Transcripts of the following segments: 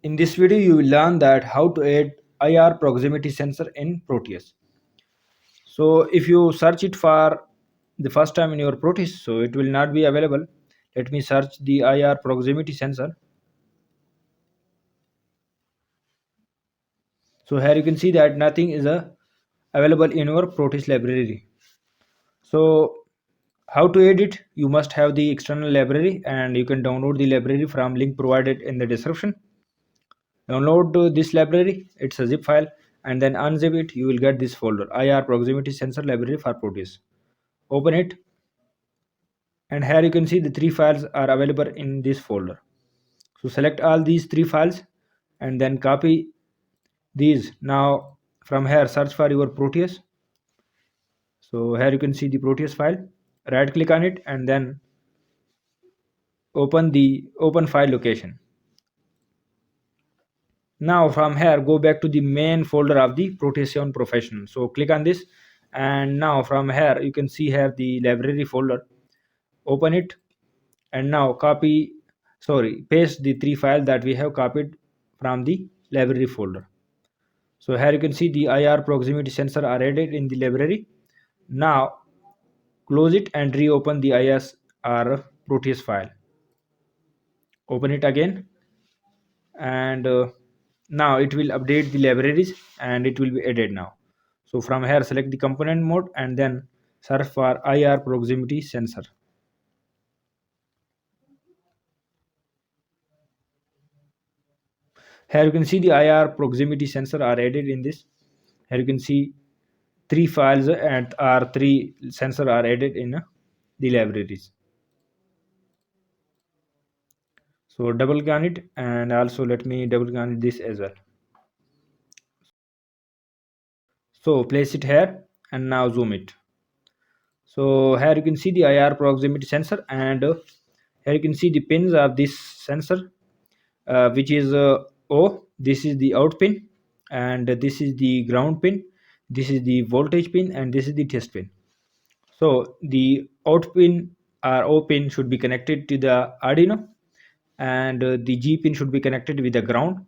In this video, you will learn that how to add IR proximity sensor in Proteus. So if you search it for the first time in your Proteus, so it will not be available. Let me search the IR proximity sensor. So here you can see that nothing is available in your Proteus library. So how to add it? You must have the external library and you can download the library from link provided in the description. Download this library, it's a zip file, and then unzip it. You will get this folder, IR proximity sensor library for Proteus. Open it, and here you can see the three files are available in this folder. So select all these three files and then copy these. Now from here search for your Proteus. So here you can see the Proteus file. Right click on it and then open the open file location. Now from here go back to the main folder of the Proteus Professional. So click on this, and now from here you can see here the library folder. Open it, and now paste the three files that we have copied from the library folder. So here you can see the IR proximity sensor are added in the library. Now close it and reopen the ISR Proteus file. Open it again, and now it will update the libraries and it will be added now. So from here select the component mode and then search for IR proximity sensor. Here you can see the IR proximity sensor are added in this. Here you can see three files and three sensor are added in the libraries. So double click on it, and also let me double click on this as well. So place it here and now zoom it. So here you can see the IR proximity sensor, and here you can see the pins of this sensor, which is O. This is the out pin, and this is the ground pin. This is the voltage pin, and this is the test pin. So the out pin or O pin should be connected to the Arduino, and the G pin should be connected with the ground.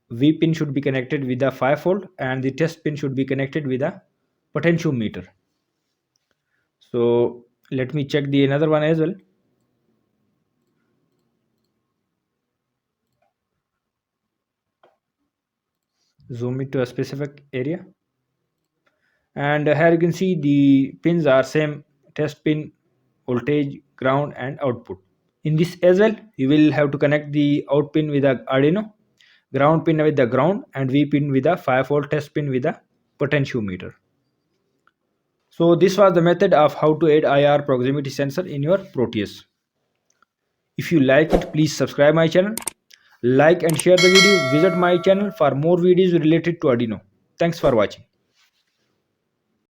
V pin should be connected with the 5 volt, and the test pin should be connected with a potentiometer. So let me check the another one as well. Zoom it to a specific area, and here you can see the pins are same: test pin, voltage, ground, and output. In this as well, you will have to connect the out pin with the Arduino, ground pin with the ground, and V pin with the 5 volt, test pin with the potentiometer. So this was the method of how to add IR proximity sensor in your Proteus. If you like it, please subscribe my channel, like and share the video. Visit my channel for more videos related to Arduino. Thanks for watching.